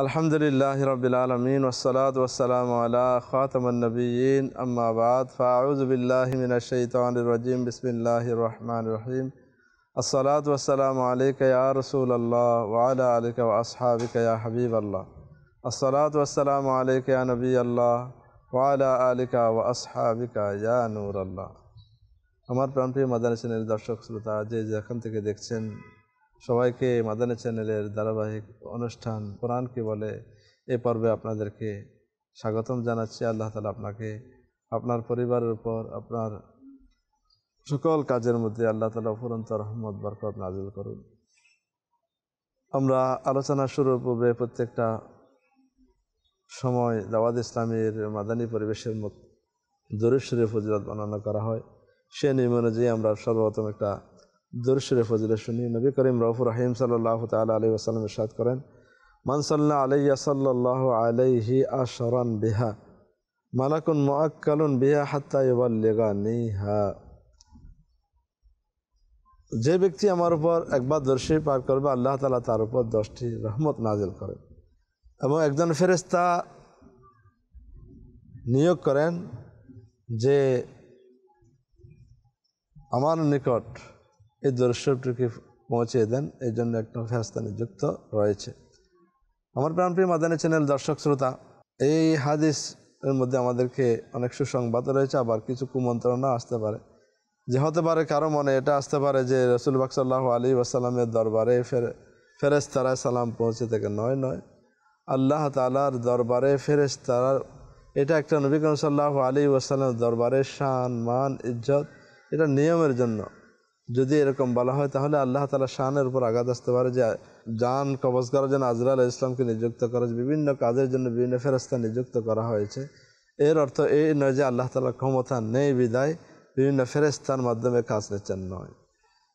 अल्हम्दुलिल्लाहि रब्बिल आलमीन वस्सलातु वस्सलामु अला खातमिन नबिय्यीन अम्मा बाद फ़अऊज़ु बिल्लाहि मिनश शैतानिर रजीम बिस्मिल्लाहिर रहमानिर रहीम अस्सलातु वस्सलामु अलैका या रसूलल्लाह व अला आलिका व अस्हाबिका या हबीबल्लाह अस्सलातु वस्सलामु अलैका या नबियल्लाह व अला आलिका व अस्हाबिका या नूरल्लाह। আমার প্রাণপ্রিয় মাদানী চ্যানেলের দর্শক শ্রোতা যে যেখান থেকে দেখছেন সবাইকে মাদানী চ্যানেলের ধারাবাহিক অনুষ্ঠান কোরআন কি বলে এই পর্বে আপনাদেরকে স্বাগতম জানাচ্ছি। আল্লাহ তাআলা আপনাকে আপনার পরিবারের উপর আপনার সকল কাজের মধ্যে আল্লাহ তাআলা অফুরন্ত রহমত বরকত নাজিল করুন। আমরা আলোচনা শুরুর পূর্বে প্রত্যেকটা সময় দাওয়াত ইসলামীর মাদানী পরিবেশের মধ্যে দরুদ শরীফ ফজিলত বর্ণনা করা হয়। সে নিয়ম অনুযায়ী আমরা সর্বপ্রথম একটা দরুদ শরীফ ফজিলত শুনি। নবী করিম রউফুর রহিম সাল্লাল্লাহু তাআলা আলাইহি ওয়াসাল্লাম ইরশাদ করেন, মান সাল্লা আলাইয়া সাল্লাল্লাহু আলাইহি আশরান বিহা মালাকুন মুআক্কালুন বিহা হাত্তা ইউবাল্লিগানিহা। যে ব্যক্তি আমার উপর একবার দরুদ শরীফ পাঠ করবে আল্লাহ তাআলা তার উপর 10টি রহমত নাজিল করেন এবং একজন ফেরেশতা নিয়োগ করেন যে আমার নিকট এই দরুদ শরীফটিকে পৌঁছে দেন। এই জন্য একটা ফেরেশতা নিযুক্ত রয়েছে। আমার প্রাণপ্রিয় মাদানী চ্যানেল দর্শক শ্রোতা, এই হাদিস এর মধ্যে আমাদেরকে অনেক সুসংবাদ রয়েছে, আবার কিছু কুমন্ত্রণা আসতে পারে। যে হতে পারে কারো মনে এটা আসতে পারে যে রাসূল পাক সাল্লাল্লাহু আলাইহি ওয়াসাল্লামের দরবারে ফেরেশতারা সালাম পৌঁছে থেকে নয় আল্লাহ তাআলার দরবারে ফেরেশতারা, এটা একটা নবী করিম সাল্লাল্লাহু আলাইহি ওয়াসাল্লামের দরবারে শান মান ইজ্জত, এটা নিয়মের জন্য। যদি এরকম বলা হয় তাহলে আল্লাহ তাআলা শানের উপর আঘাত আসতে পারে যে জান কবজ করার জন্য আজরাইল আলাইহিস সালামকে নিযুক্ত করা, বিভিন্ন কাজের জন্য বিভিন্ন ফেরেশতা নিযুক্ত করা হয়েছে। এর অর্থ এই নয় যে আল্লাহ তাআলার ক্ষমতা নেই বিদায় বিভিন্ন ফেরেশতার মাধ্যমে কাজ নিচ্ছেন, নয়।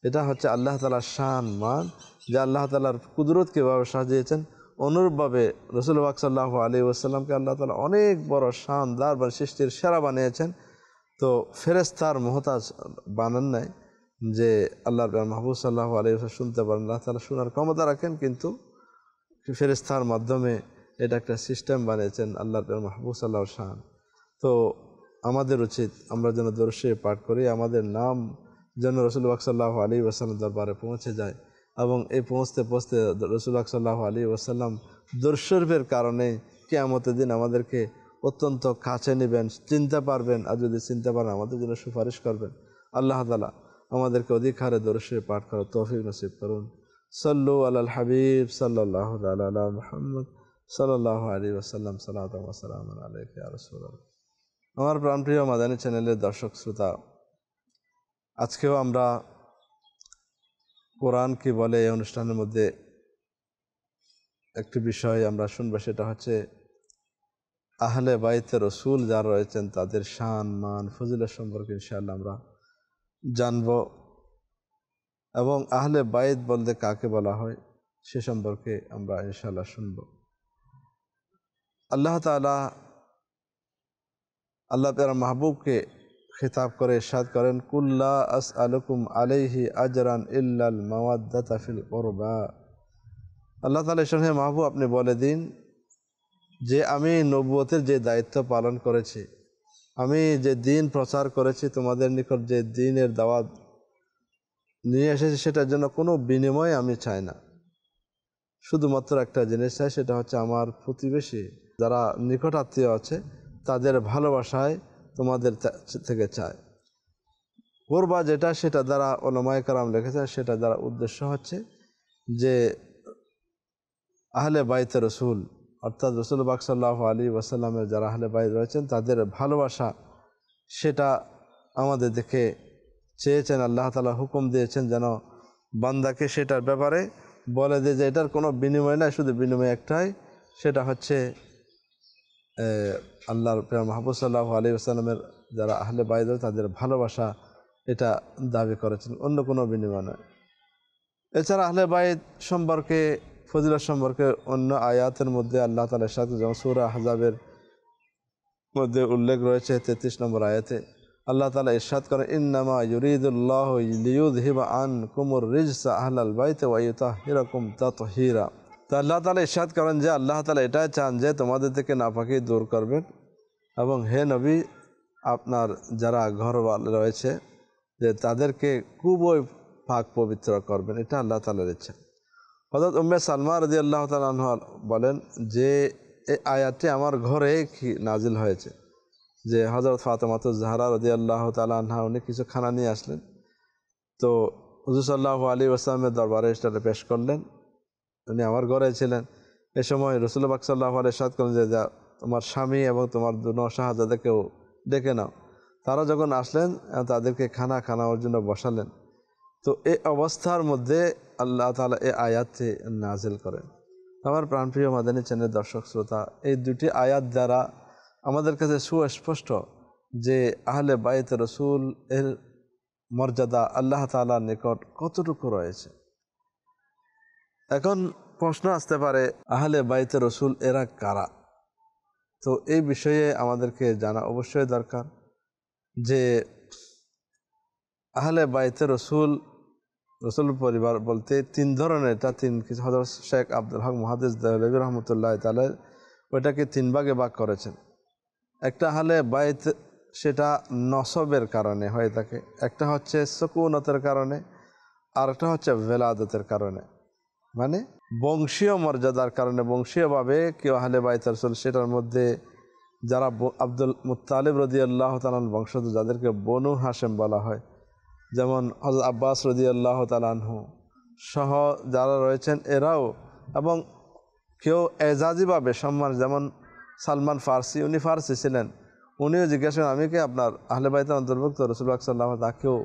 এটা হচ্ছে আল্লাহ তাআলার শান মান, যে আল্লাহ তাআলার কুদরত কীভাবে সাজিয়েছেন। অনুরূপভাবে রাসূল পাক সাল্লাল্লাহু আলাইহি ওয়াসাল্লামকে আল্লাহ তাআলা অনেক বড় শানদার বা সৃষ্টির সেরা বানিয়েছেন। তো ফেরেশতার মুহতাজ বানান নাই যে আল্লাহর মাহবুব সাল্লাল্লাহু আলাইহি ওয়াসাল্লাম শুনতে পারেন। আল্লাহ তাআলা শোনার ক্ষমতা রাখেন, কিন্তু ফেরেশতার মাধ্যমে এটা একটা সিস্টেম বানিয়েছেন আল্লাহর মাহবুব সাল্লাল্লাহু শান। তো আমাদের উচিত আমরা যেন দরুদ শরীফ পাঠ করি, আমাদের নাম যেন রাসূল পাক সাল্লাল্লাহু আলাইহি ওয়াসাল্লাম দরবারে পৌঁছে যায় এবং এই পৌঁছতে রাসূল পাক সাল্লাল্লাহু আলাইহি ওয়াসাল্লাম দরুদ শরীফের কারণে কিয়ামতের দিন আমাদেরকে অত্যন্ত কাছে নেবেন, চিনতে পারবেন, আর যদি চিনতে পারেন আমাদের জন্য সুপারিশ করবেন। আল্লাহ তাআলা আমাদেরকে অধিক হারে দরুদ শরীফ পাঠ করার তৌফিক নসিব করুন। সাল্লু আলাল হাবিব সাল্লাল্লাহু আলা মুহাম্মদ সাল্লাল্লাহু আলাইহি ওয়াসাল্লাম সালাতু ওয়া সালামুন আলাইকা ইয়া রাসূলুল্লাহ। আমার প্রাণপ্রিয় মাদানী চ্যানেলের দর্শক শ্রোতা, আজকেও আমরা কোরআন কি বলে এই অনুষ্ঠানের মধ্যে একটি বিষয় আমরা শুনবো, সেটা হচ্ছে আহলে বাইতে রসুল যারা রয়েছেন তাদের শান মান ফজিলত সম্পর্কে ইনশাআল্লাহ আমরা জানব এবং আহলে বাইত বলতে কাকে বলা হয় সে সম্পর্কে আমরা ইনশাআল্লাহ শুনব। আল্লাহ তাআলা আল্লাহ তাআলা মাহবুবকে খিতাব করে ইরশাদ করেন, কুল্লা আসআলুকুম আলাইহি আজরান ইল্লাল মাওয়াদ্দাতা ফিল কুরবা। আল্লাহ তাআলা ইরশাদ, মাহবুব আপনি বলে দিন যে আমি নবুয়তের যে দায়িত্ব পালন করেছি, আমি যে দিন প্রচার করেছি, তোমাদের নিকট যে দিনের দাওয়াত নিয়ে এসেছি, সেটার জন্য কোনো বিনিময় আমি চাই না। শুধুমাত্র একটা জিনিস চাই, সেটা হচ্ছে আমার প্রতিবেশী যারা নিকট আত্মীয় আছে তাদের ভালোবাসায় তোমাদের থেকে চাই। কুরবা যেটা, সেটা দ্বারা উলামায়ে কেরাম লিখেছেন, সেটা দ্বারা উদ্দেশ্য হচ্ছে যে আহলে বাইতে রসুল অর্থাৎ রাসূল পাক সাল্লাল্লাহু আলাইহি ওয়াসাল্লামের যারা আহলে বাইত রয়েছেন তাদের ভালোবাসা, সেটা আমাদের দেখে চেয়েছেন। আল্লাহ তাআলা হুকুম দিয়েছেন যেন বান্দাকে সেটার ব্যাপারে বলে দেয় যে এটার কোনো বিনিময় নাই, শুধু বিনিময় একটাই, সেটা হচ্ছে আল্লাহর মাহবুব সাল্লাল্লাহু আলাইহি ওয়াসাল্লামের যারা আহলে বাইত তাদের ভালোবাসা, এটা দাবি করেছেন, অন্য কোনো বিনিময় নয়। এছাড়া আহলে বাইত সম্পর্কে ফজিলত সম্পর্কে অন্য আয়াতের মধ্যে আল্লাহ তাআলা ইরশাদ করেছেন, যেমন সূরা আহজাবের মধ্যে উল্লেখ রয়েছে 33 নম্বর আয়াতে আল্লাহ তাআলা ইরশাদ করেন, ইন্নামা ইউরিদুল্লাহু লিইয়ুযহিবা আনকুমুর রিজসা আহলাল বাইতি ওয়া ইউতাহহিরাকুম তাতহীরা। তো আল্লাহ তাআলা ইরশাদ করেন যে আল্লাহ তাআলা এটাই চান যে তোমাদের থেকে নাপাকি দূর করবেন, এবং হে নবী আপনার যারা ঘরওয়াল রয়েছে যে তাদেরকে খুবই পাক পবিত্র করবেন, এটা আল্লাহ তাআলার ইচ্ছা। হযরত উম্মে সালমা রাদিয়াল্লাহু তাআলা আনহা বলেন যে এই আয়াতটি আমার ঘরে নাজিল হয়েছে, যে হযরত ফাতেমাতুজ জাহরা রাদিয়াল্লাহু তাআলা আনহা উনি কিছু খানা নিয়ে আসলেন, তো হুজুর সাল্লাল্লাহু আলাইহি ওয়াসাল্লামের দরবারে সেটা পেশ করলেন। উনি আমার ঘরে ছিলেন। এ সময় রাসূল পাক সাল্লাল্লাহু আলাইহি ওয়াসাল্লাম করলেন যে তোমার স্বামী এবং তোমার দুনো শাহজাদাকেও ডেকে নাও। তারা যখন আসলেন তাদেরকে খানার জন্য বসালেন। তো এই অবস্থার মধ্যে আল্লাহ তাআলা এই আয়াতটি নাজিল করেন। আমার প্রাণপ্রিয় মাদানী চ্যানেল দর্শক শ্রোতা, এই দুটি আয়াত দ্বারা আমাদের কাছে সুস্পষ্ট যে আহলে বাইত রাসূল এর মর্যাদা আল্লাহ তাআলার নিকট কতটুকু রয়েছে। এখন প্রশ্ন আসতে পারে, আহলে বাইত রাসূল এরা কারা? তো এই বিষয়ে আমাদেরকে জানা অবশ্যই দরকার যে আহলে বাইত রাসূল পরিবার বলতে তিন ধরনের, এটা তিন কিছু হযরত শেখ আব্দুল হক মুহাদ্দিস দেহলভী রহমতুল্লাহ তাআলা ওইটাকে তিন ভাগে ভাগ করেছেন। একটা আহলে বাইত সেটা নসবের কারণে হয়ে থাকে, একটা হচ্ছে সুকুনতের কারণে, আর একটা হচ্ছে ভেলাদতের কারণে, মানে বংশীয় মর্যাদার কারণে বংশীয়ভাবে কেউ আহলে বাইত রাসূল। সেটার মধ্যে যারা আব্দুল মুত্তালিব রাদিয়াল্লাহু তাআলা বংশধর, যাদেরকে বনু হাশেম বলা হয়, যেমন হযরত আব্বাস রাদিয়াল্লাহু তাআলা আনহু সহ যারা রয়েছেন এরাও, এবং কেউ এজাজিভাবে সম্মান, যেমন সালমান ফার্সি, উনি ফার্সি ছিলেন, উনিও জিজ্ঞাসা করেন আমি কি আপনার আহলে বাইতের অন্তর্ভুক্ত? রাসূল পাক সাল্লাল্লাহু আলাইহি ওয়াসাল্লাম তাকেও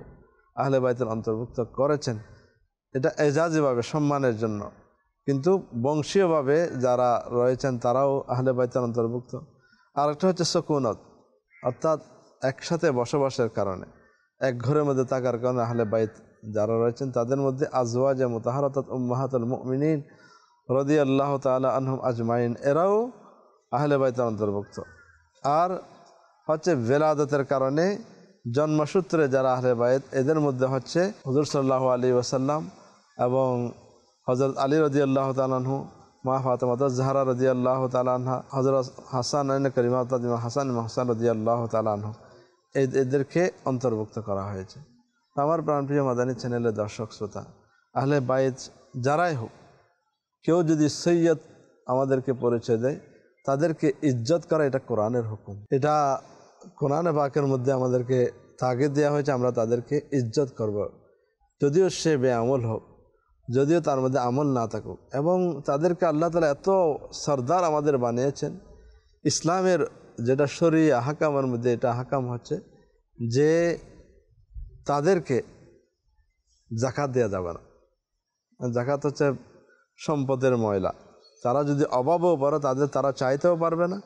আহলে বাইতের অন্তর্ভুক্ত করেছেন, এটা এজাজিভাবে সম্মানের জন্য। কিন্তু বংশীয়ভাবে যারা রয়েছেন তারাও আহলে বাইতের অন্তর্ভুক্ত। আরেকটা হচ্ছে সুকুনত, অর্থাৎ একসাথে বসবাসের কারণে, এক ঘরের মধ্যে থাকার কারণে আহলে বাইত যারা রয়েছেন তাদের মধ্যে আজওয়াজে মুতাহারাতাত উম্মাহাতুল মুমিনিন রাদিয়াল্লাহু তাআলা আনহুম আজমাইন, এরাও আহলে বাইতের অন্তর্ভুক্ত। আর হচ্ছে ভেলাদতের কারণে জন্মসূত্রে যারা আহলে বাইত, এদের মধ্যে হচ্ছে হুজুর সাল্লাল্লাহু আলাইহি ওয়াসাল্লাম এবং হযরত আলী রাদিয়াল্লাহু তাআলা আনহু, মা ফাতেমাতুজ জাহরা রাদিয়াল্লাহু তাআলা আনহা, হযরত হাসান হাসান রাদিয়াল্লাহু তাআলা আনহু, এদেরকে অন্তর্ভুক্ত করা হয়েছে। আমার প্রাণপ্রিয় মাদানী চ্যানেলের দর্শক শ্রোতা, আহলে বাইত যারাই হোক, কেউ যদি সৈয়দ আমাদেরকে পরিচয় দেয়, তাদেরকে ইজ্জত করা এটা কোরআনের হুকুম। এটা কোরআনে পাকের মধ্যে আমাদেরকে তাগিদ দেওয়া হয়েছে, আমরা তাদেরকে ইজ্জত করব, যদিও সে বেআমল হোক, যদিও তার মধ্যে আমল না থাকুক। এবং তাদেরকে আল্লাহ তাআলা এত সরদার আমাদের বানিয়েছেন। ইসলামের যেটা শরীয়ত আহকামের মধ্যে এটা আহকাম হচ্ছে যে তাদেরকে যাকাত দেওয়া যাবে না। যাকাত হচ্ছে সম্পদের ময়লা, তারা যদি অভাবও পড়ে তারা চাইতেও পারবে না,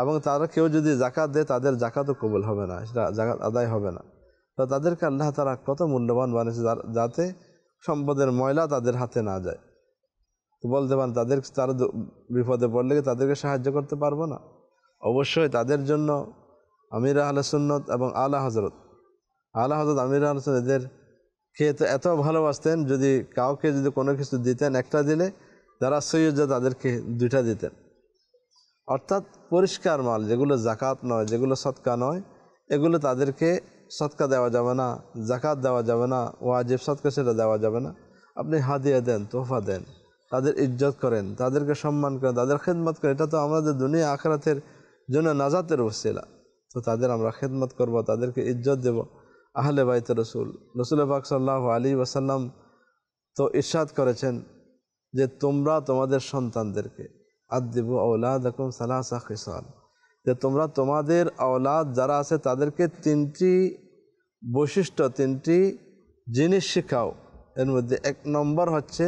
এবং তারা কেউ যদি যাকাত দেয় তাদের যাকাতও কবুল হবে না, সেটা যাকাত আদায় হবে না। তো তাদেরকে আল্লাহ তাআলা কত মূল্যবান বানিয়েছে যাতে সম্পদের ময়লা তাদের হাতে না যায়। তো বলতে পারেন তারা বিপদে পড়লে তাদেরকে সাহায্য করতে পারবো না? অবশ্যই তাদের জন্য আমির আহলে সুন্নত এবং আলা হযরত আমির আহলে সুন্নত এদেরকে তো এত ভালোবাসতেন, যদি কাউকে যদি কোনো কিছু দিতেন, একটা দিলে যারা সৈয়দ তাদেরকে দুইটা দিতেন। অর্থাৎ পরিষ্কার মাল, যেগুলো যাকাত নয়, যেগুলো সদকা নয়, এগুলো তাদেরকে সদকা দেওয়া যাবে না, যাকাত দেওয়া যাবে না, ওয়াজিব সদকা সেটা দেওয়া যাবে না। আপনি হাদিয়া দেন, তোহফা দেন, তাদের ইজ্জত করেন, তাদেরকে সম্মান করেন, তাদের খেদমত করেন, এটা তো আমাদের দুনিয়া আখিরাতের জন্য নাজাতের ওসিলা। তো তাদের আমরা খেদমত করব, তাদেরকে ইজ্জত দেব। আহলে বাইত রাসূল পাক সাল্লাল্লাহু আলাইহি ওয়াসাল্লাম তো ইরশাদ করেছেন যে তোমরা তোমাদের সন্তানদেরকে আদিবু আওলাদাকুম সালাসা খিসাল, যে তোমরা তোমাদের আওলাদ যারা আছে তাদেরকে তিনটি বৈশিষ্ট্য, তিনটি জিনিস শেখাও। এর মধ্যে এক নম্বর হচ্ছে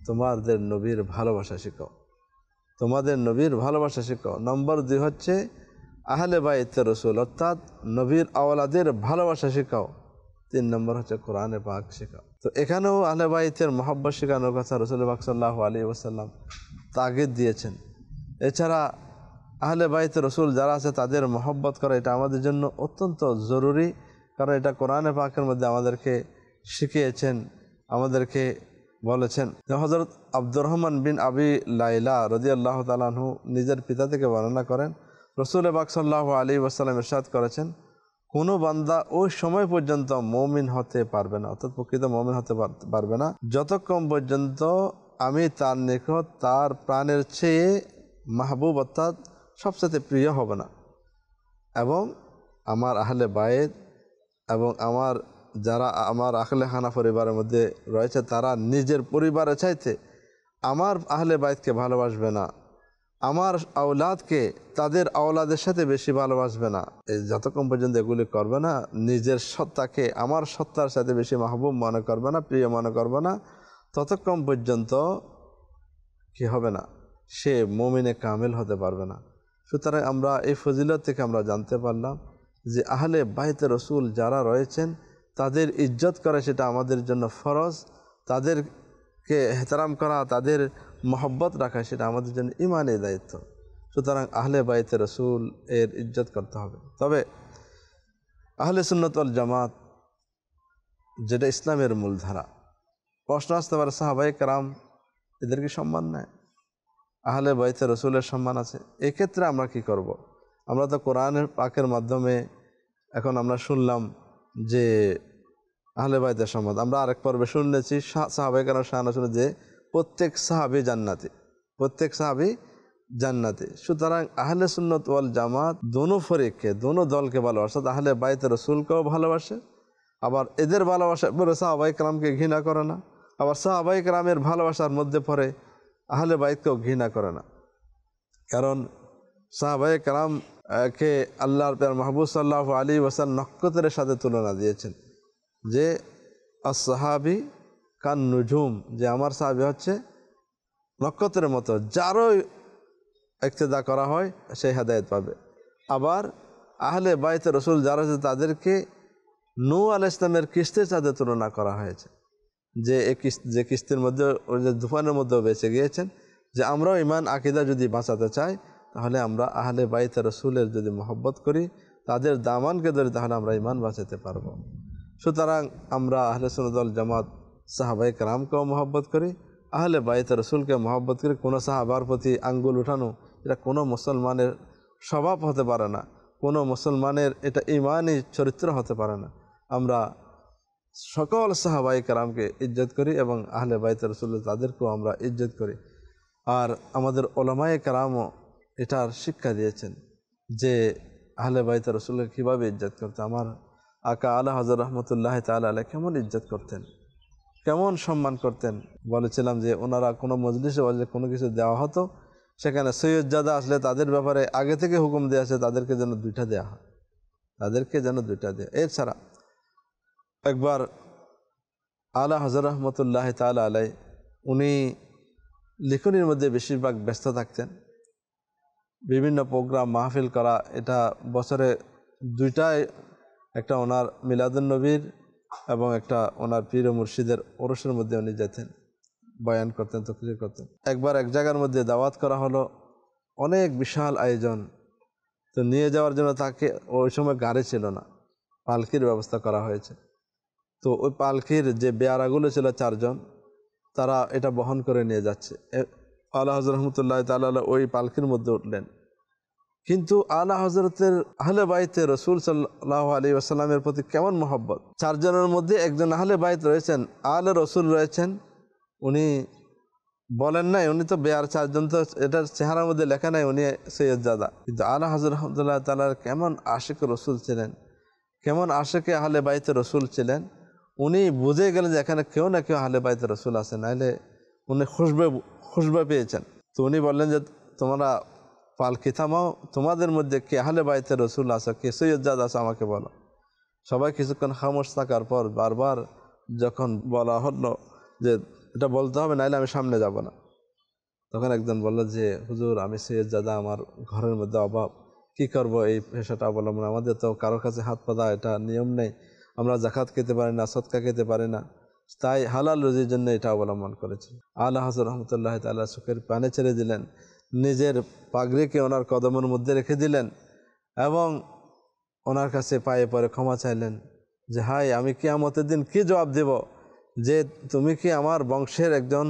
তোমাদের নবীর ভালোবাসা শেখাও, তোমাদের নবীর ভালোবাসা শেখাও। নম্বর 2 হচ্ছে আহলে বাইত রাসূল অর্থাৎ নবীর আওলাদের ভালোবাসা শেখাও। 3 নম্বর হচ্ছে কোরআনে পাক শেখাও। তো এখানেও আহলে বাইতের মহব্বত শেখানোর কথা রাসূল পাক সাল্লাল্লাহু আলাইহি ওয়াসাল্লাম তাগিদ দিয়েছেন। এছাড়া আহলে বাইত রাসূল যারা আছে তাদের মহব্বত করা এটা আমাদের জন্য অত্যন্ত জরুরি, কারণ এটা কোরআনে পাকের মধ্যে আমাদেরকে শিখিয়েছেন, আমাদেরকে বলেছেন যে হযরত আব্দুর রহমান বিন আবি লাইলা রাদিয়াল্লাহু তাআলা আনহু নিজের পিতা থেকে বর্ণনা করেন, রাসূল পাক সাল্লাল্লাহু আলাইহি ওয়াসাল্লাম ইরশাদ করেছেন, কোনো বান্দা ওই সময় পর্যন্ত মুমিন হতে পারবে না, অর্থাৎ প্রকৃত মুমিন হতে পারবে না যতক্ষণ পর্যন্ত আমি তার নিকট তার প্রাণের চেয়ে মাহবুব অর্থাৎ সবচেয়ে প্রিয় হবে না, এবং আমার আহলে বাইত এবং আমার যারা আমার আহলে খানা পরিবারের মধ্যে রয়েছে তারা নিজের পরিবারের চাইতে আমার আহলে বাইতকে ভালোবাসবে না, আমার আওলাদকে তাদের আওলাদের সাথে বেশি ভালোবাসবে না। এই যতক্ষণ পর্যন্ত এগুলি করবে না, নিজের সত্তাকে আমার সত্তার সাথে বেশি মাহবুব মনে করবে না, প্রিয় মনে করবে না, ততক্ষণ পর্যন্ত কি হবে না, সে মুমিনে কামিল হতে পারবে না। সুতরাং আমরা এই ফজিলত থেকে আমরা জানতে পারলাম যে আহলে বাইতে রসুল যারা রয়েছেন তাদের ইজ্জত করা সেটা আমাদের জন্য ফরজ, তাদেরকে এহতারাম করা, তাদের মহব্বত রাখা সেটা আমাদের জন্য ইমানের দায়িত্ব। সুতরাং আহলে বাইতে রসুল এর ইজ্জত করতে হবে। তবে আহলে সুন্নাত ওয়াল জামাত যেটা ইসলামের মূলধারা, প্রশ্ন আসতে পারে সাহাবায়ে কেরাম এদেরকে সম্মান নেয়, আহলে বাইতে রসুলের সম্মান আছে, এক্ষেত্রে আমরা কি করব? আমরা তো কোরআনের পাকের মাধ্যমে এখন আমরা শুনলাম যে আহলে বাইতের সম্মান, আমরা আরেক পর্বে শুনেছি সাহাবায়ে কেরাম শাহানা শুনে যে প্রত্যেক সাহাবী জান্নাতি, প্রত্যেক সাহাবী জান্নাতি। সুতরাং আহলে সুন্নাত ওয়াল জামাত দোনো ফরিককে, দোনো দলকে ভালোবাসে, আহলে বাইতে রসুলকেও ভালোবাসে, আবার এদের ভালোবাসার পরে সাহাবায়ে কেরামকে ঘৃণা করে না, আবার সাহাবায়ে কেরামের ভালোবাসার মধ্যে পড়ে আহলে বাইতকেও ঘৃণা করে না। কারণ সাহাবায়ে কেরামকে আল্লাহর প্রিয় মাহবুব সাল্লাল্লাহু আলাইহি ওয়াসাল্লাম নক্ষত্রের সাথে তুলনা দিয়েছেন যে as-সাহাবী কান নুজুম, যে আমার সাহাবী হচ্ছে নক্ষত্রের মতো, যারও ইক্তেদা করা হয় সে হেদায়েত পাবে। আবার আহলে বাইতে রসুল যারা আছে তাদেরকে নূহ আলাইহিস সালামের কিস্তির সাথে তুলনা করা হয়েছে, যে কিস্তির মধ্যে ওই যে তুফানের মধ্যেও বেঁচে গিয়েছেন, যে আমরাও ইমান আকিদা যদি বাঁচাতে চাই তাহলে আমরা আহলে বাইতে রসুলের যদি মহব্বত করি, তাদের দামানকে ধরি, তাহলে আমরা ইমান বাঁচাতে পারব। সুতরাং আমরা আহলে সুন্নাত ওয়াল জামাত সাহাবায়ে কেরামকেও মহব্বত করি, আহলে বাইতে রসুলকে মহব্বত করি। কোনো সাহাবার প্রতি আঙ্গুল উঠানো এটা কোনো মুসলমানের স্বভাব হতে পারে না, কোনো মুসলমানের এটা ইমানি চরিত্র হতে পারে না। আমরা সকল সাহাবায়ে কেরামকে ইজ্জত করি এবং আহলে বাইতে রসুল তাদেরকেও আমরা ইজ্জত করি। আর আমাদের ওলামায়ে কেরামও এটার শিক্ষা দিয়েছেন যে আহলে বাইতে রসুলকে কীভাবে ইজ্জত করতে। আমার আকা আলা হযরত রহমতুল্লাহ তাআলা আলাইহি কেমন ইজ্জত করতেন, কেমন সম্মান করতেন। বলেছিলাম যে ওনারা কোনো মজলিসে বলে কোনো কিছু দেওয়া হতো, সেখানে সৈয়দজাদা আসলে তাদের ব্যাপারে আগে থেকে হুকুম দেওয়া আছে তাদেরকে যেন 2টা দেওয়া হয়, তাদেরকে যেন 2টা দেওয়া। এছাড়া একবার আলা হযরত রহমতুল্লাহ তাআলা আলাইহি উনি লিখনির মধ্যে বেশিরভাগ ব্যস্ত থাকতেন, বিভিন্ন প্রোগ্রাম মাহফিল করা, এটা বছরে 2টায়, একটা ওনার মিলাদুন নবীর এবং একটা ওনার পীর ও মুর্শিদের ওরসের মধ্যে উনি যেতেন, বয়ান করতেন, তকরির করতেন। একবার এক জায়গার মধ্যে দাওয়াত করা হলো, অনেক বিশাল আয়োজন, তো নিয়ে যাওয়ার জন্য তাকে ওই সময় গাড়ি ছিল না, পালকির ব্যবস্থা করা হয়েছে। তো ওই পালকির যে বেয়ারাগুলো ছিল 4 জন, তারা এটা বহন করে নিয়ে যাচ্ছে। আলা হযরত রহমতুল্লাহ তাআলা ওই পালকির মধ্যে উঠলেন, কিন্তু আলা হযরতের আহলে বাইতে রসুল সাল্লাল্লাহু আলাইহি ওয়াসাল্লামের প্রতি কেমন মহব্বত। 4 জনের মধ্যে একজন আহলে বাইত রয়েছেন, আলে রসুল রয়েছেন, উনি বলেন নাই, উনি তো বেয়ার 4 জন, তো এটার চেহারার মধ্যে লেখা নাই উনি সৈয়দজাদা, কিন্তু আলা হযরত রহমতুল্লাহ তাআলার কেমন আশিক রসুল ছিলেন, কেমন আশিকে আহলে বাইতে রসুল ছিলেন। উনি বুঝে গেলেন যে এখানে কেউ না কেউ আহলে বাইতে রসুল আছে, নাহলে উনি খুশবে পেয়েছেন। তো উনি বললেন যে তোমরা পালকি থামাও, তোমাদের মধ্যে কে আহলে বাইতে রসুল আছে, কে সৈয়দজাদা আছে আমাকে বলো। সবাই কিছুক্ষণ খামোশ থাকার পর বারবার যখন বলা হলো যে এটা বলতে হবে নাহলে আমি সামনে যাব না, তখন একজন বলল যে হুজুর আমি সৈয়দজাদা, আমার ঘরের মধ্যে অভাব, কি করব এই পেশাটা অবলম্বন, আমাদের তো কারোর কাছে হাত পাতা এটা নিয়ম নেই, আমরা জাকাত খেতে পারি না, সদকা খেতে পারি না, তাই হালাল রুজির জন্য এটা অবলম্বন করেছি। আলা হযরত রহমতুল্লাহ তাআলা চোখের পানি ছেড়ে দিলেন, নিজের পাগড়িকে ওনার কদমের মধ্যে রেখে দিলেন এবং ওনার কাছে পায়ে পরে ক্ষমা চাইলেন যে হাই আমি কিয়ামতের দিন কি জবাব দেব, যে তুমি কি আমার বংশের একজন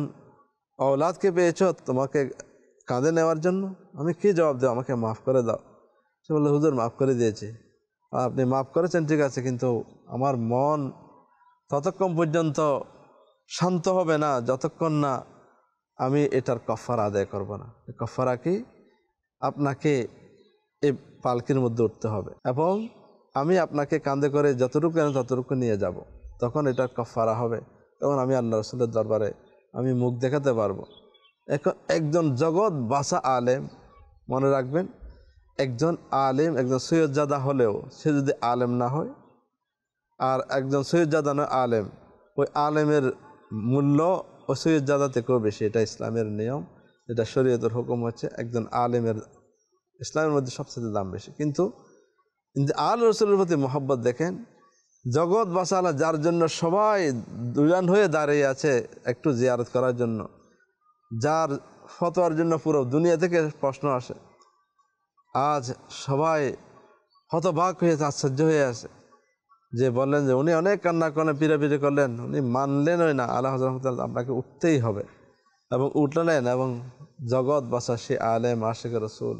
औलादকে পেয়েছো তোমাকে কাঁধে নেওয়ার জন্য? আমি কি জবাব দেব? আমাকে মাফ করে দাও। সে বলল, হুজুর মাফ করে দিয়েছি। আপনি মাফ করেছেন ঠিক আছে, কিন্তু আমার মন ততক্ষণ পর্যন্ত শান্ত হবে না যতক্ষণ না আমি এটার কফারা আদায় করব না। কফারা কি? আপনাকে এই পালকির মধ্যে উঠতে হবে এবং আমি আপনাকে কাঁধে করে যতটুকু আনি ততটুকু নিয়ে যাব। তখন এটার কফারা হবে, তখন আমি আল্লাহ রসুলের দরবারে আমি মুখ দেখাতে পারবো। এখন একজন জগৎ বাসা আলেম, মনে রাখবেন, একজন আলেম একজন সৈয়দজাদা হলেও সে যদি আলেম না হয়, আর একজন সৈয়দজাদা নয় আলেম, ওই আলেমের মূল্য ও সৈয়দজাদা থেকেও বেশি। এটা ইসলামের নিয়ম, এটা শরীয়তের হুকুম হচ্ছে একজন আলেমের ইসলামের মধ্যে সবচেয়ে দাম বেশি। কিন্তু আল্লাহ রসুলের প্রতি মহব্বত দেখেন, জগৎ বাসালা যার জন্য সবাই দুলান হয়ে দাঁড়িয়ে আছে একটু জিয়ারত করার জন্য, যার ফতোয়ার জন্য পুরো দুনিয়া থেকে প্রশ্ন আসে, আজ সবাই হতবাক হয়েছে, আশ্চর্য হয়ে আছে, যে বললেন যে উনি অনেক কান্না করে পিড়াপিড়ি করলেন, উনি মানলেনই না, আল্লাহ হযরত আপনাকে উঠতেই হবে, এবং উঠলেন। এবং জগৎ বাসা সে আলেম আশিক রসুল,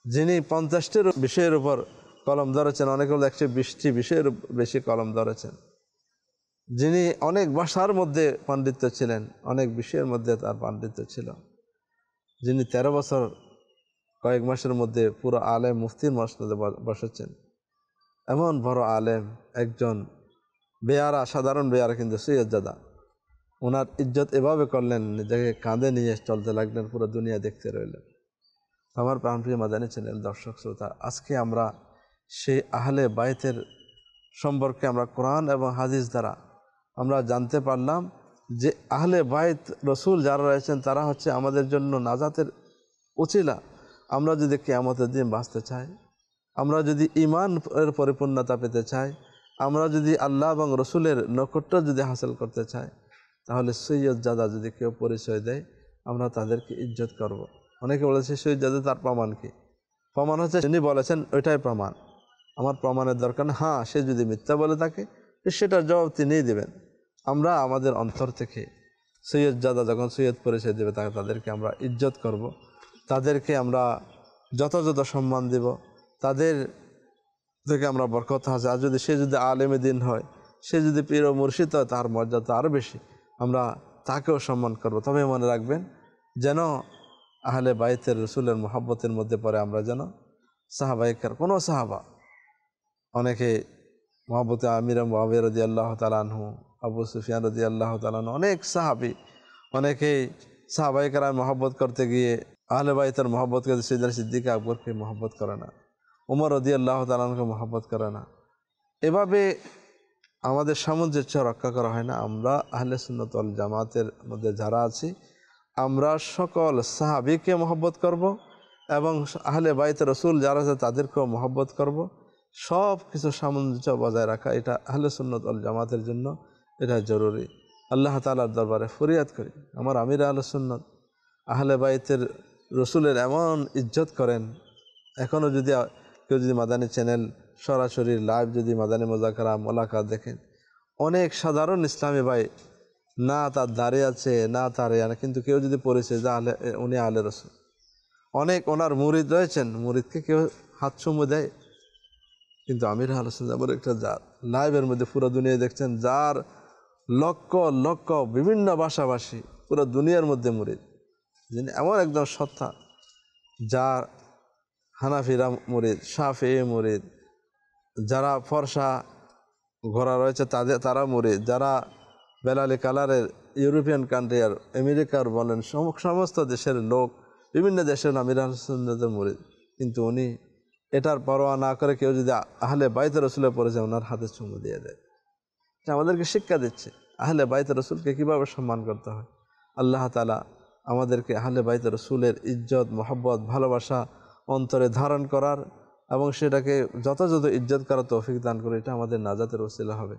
যিনি 50টির বিষয়ের উপর কলম ধরেছেন, অনেকে বলে 120টি বিষয়ের বেশি কলম ধরেছেন, যিনি অনেক ভাষার মধ্যে পাণ্ডিত্য ছিলেন, অনেক বিষয়ের মধ্যে তার পাণ্ডিত্য ছিল, যিনি 13 বছর কয়েক মাসের মধ্যে পুরো আলেম মুফতির মসনদে বসেছেন, এমন বড় আলেম, একজন বেয়ারা, সাধারণ বেয়ারা কিন্তু সৈয়দজাদা, ওনার ইজ্জত এভাবে করলেন, নিজেকে কাঁধে নিয়ে চলতে লাগলেন, পুরো দুনিয়া দেখতে রইলেন। আমার প্রাণপ্রিয় মাদানী চ্যানেল দর্শক শ্রোতা, আজকে আমরা সেই আহলে বাইতের সম্পর্কে আমরা কোরআন এবং হাদিস দ্বারা আমরা জানতে পারলাম যে আহলে বাইত রসুল যারা রয়েছেন তারা হচ্ছে আমাদের জন্য নাজাতের উছিলা। আমরা যদি কিয়ামতের দিন বাঁচতে চাই, আমরা যদি ঈমানের পরিপূর্ণতা পেতে চাই, আমরা যদি আল্লাহ এবং রসুলের নৈকট্য যদি হাসিল করতে চাই, তাহলে সৈয়দজাদা যদি কেউ পরিচয় দেয়, আমরা তাদেরকে ইজ্জত করব। অনেকে বলেছে সৈয়দজাদা, তার প্রমাণ কি? প্রমাণ হচ্ছে যিনি বলেছেন ওইটাই প্রমাণ, আমার প্রমাণের দরকার না। হ্যাঁ, সে যদি মিথ্যা বলে থাকে সেটার জবাব তিনিই দেবেন। আমরা আমাদের অন্তর থেকে সৈয়দজাদা যখন সৈয়দ পরিচয় দেবে তাদেরকে আমরা ইজ্জত করব, তাদেরকে আমরা যথাযথ সম্মান দেব, তাদের থেকে আমরা বরকত হাসিল। আর যদি সে যদি আলেমে দিন হয়, সে যদি পীর ও মুর্শিদ হয়, তার মর্যাদা আরও বেশি, আমরা তাকেও সম্মান করব। তবে মনে রাখবেন, যেন আহলে বাইতের রসুলের মহব্বতের মধ্যে পড়ে আমরা যেন সাহাবাইকার কোনো সাহাবা, অনেকে মহব্বতে আমির মুআবিয়া রাদিয়াল্লাহু তাআলা আনহু, আবু সুফিয়ান রাদিয়াল্লাহু তাআলা আনহু, অনেক সাহাবী, অনেকেই সাহাবায়ে কেরাম মহব্বত করতে গিয়ে আহলে বাইতের মহব্বত করতে সাইয়েদনা সিদ্দিক আকবরকে মহব্বত করে না, ওমর রাদিয়াল্লাহু তাআলা আনহুকে মহব্বত করে না। এভাবে আমাদের সামঞ্জস্য রক্ষা করা হয় না। আমরা আহলে সুন্নাত ওয়াল জামাতের মধ্যে যারা আছি, আমরা সকল সাহাবীকে মহব্বত করব এবং আহলে বাইত রসুল যারা আছে তাদেরকেও মহব্বত করব। সব কিছু সামঞ্জস্য বজায় রাখা, এটা আহলে সুন্নাত ওয়াল জামাতের জন্য এটা জরুরি। আল্লাহ তাআলার দরবারে ফরিয়াদ করি, আমার আমির আহলে সুন্নাত আহলে বাইতের রসুলের এমন ইজ্জত করেন। এখনও যদি কেউ যদি মাদানী চ্যানেল সরাসরি লাইভ যদি মাদানী মুযাকারা মোলাকাত দেখেন, অনেক সাধারণ ইসলামী ভাই, না তার দাঁড়িয়ে আছে না তার কিন্তু কেউ যদি পরিচয় যে উনি আহলে রসুল, অনেক ওনার মুরিদ রয়েছেন, মুরিদকে কেউ হাত চুমু দেয়, কিন্তু আমির আহলে সুন্নাত এমন একটা জাত, লাইভের মধ্যে পুরো দুনিয়া দেখছেন, যার লক্ষ লক্ষ বিভিন্ন ভাষাভাষী পুরো দুনিয়ার মধ্যে মুরিদ, যিনি এমন একদম সত্তা, যার হানাফিরা মুরিদ, শাফি মুরিদ, যারা ফর্সা ঘোরা রয়েছে তারা মুরিদ, যারা বেলালি কালারের ইউরোপিয়ান কান্ট্রি আর আমেরিকার বলেন সমস্ত দেশের লোক, বিভিন্ন দেশের আমির আহলে সুন্নাতের মুরিদ। কিন্তু উনি এটার পরোয়া না করে কেউ যদি আহলে বাইত রসুলের পরিচয় ওনার হাতে চুমু দিয়ে দেয়, এটা আমাদেরকে শিক্ষা দিচ্ছে আহলে বাইত রসুলকে কীভাবে সম্মান করতে হয়। আল্লাহ তাআলা আমাদেরকে আহলে বাইত রসুলের ইজ্জত, মহব্বত, ভালোবাসা অন্তরে ধারণ করার এবং সেটাকে যথাযথ ইজ্জত করার তৌফিক দান করে, এটা আমাদের নাজাতের ওসিলা হবে।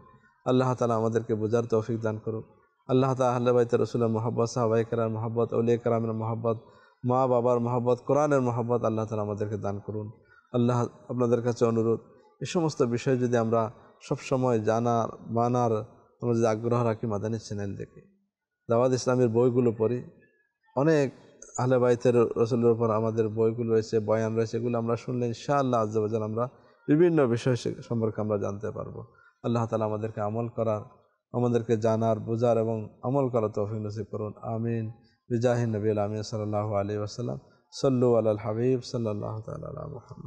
আল্লাহ তাআলা আমাদেরকে বোঝার তৌফিক দান করুন। আল্লাহ তাআলা আহলে বাইত রসুলের মহব্বত, সাহাবায়ে কেরামের মহব্বত, আউলিয়া কেরামের মহব্বত, মা বাবার মহব্বত, কোরআনের মহব্বত আল্লাহ তাআলা আমাদেরকে দান করুন। আল্লাহ আপনাদের কাছে অনুরোধ, এই সমস্ত বিষয় যদি আমরা সবসময় জানার, মানার, আমরা যদি আগ্রহ রাখি মাদানী চ্যানেল দেখি, দাওয়াত ইসলামের বইগুলো পড়ি, অনেক আহলে বাইতের রসুলের উপর আমাদের বইগুলো রয়েছে, বয়ান রয়েছে, এগুলো আমরা শুনলে ইনশাআল্লাহ আজ্জা ওয়া জাল্লা আমরা বিভিন্ন বিষয় সম্পর্কে আমরা জানতে পারবো। আল্লাহ তাআলা আমাদেরকে আমল করার, আমাদেরকে জানার, বোঝার এবং আমল করার তৌফিক নসিব করুন। আমিন বিজাহি নবীল আমিন সাল্লাল্লাহু আলাইহি ওয়াসাল্লাম। সাল্লু আলাল হাবিব সাল্লাল্লাহু তাআলা আলা মুহাম্মদ।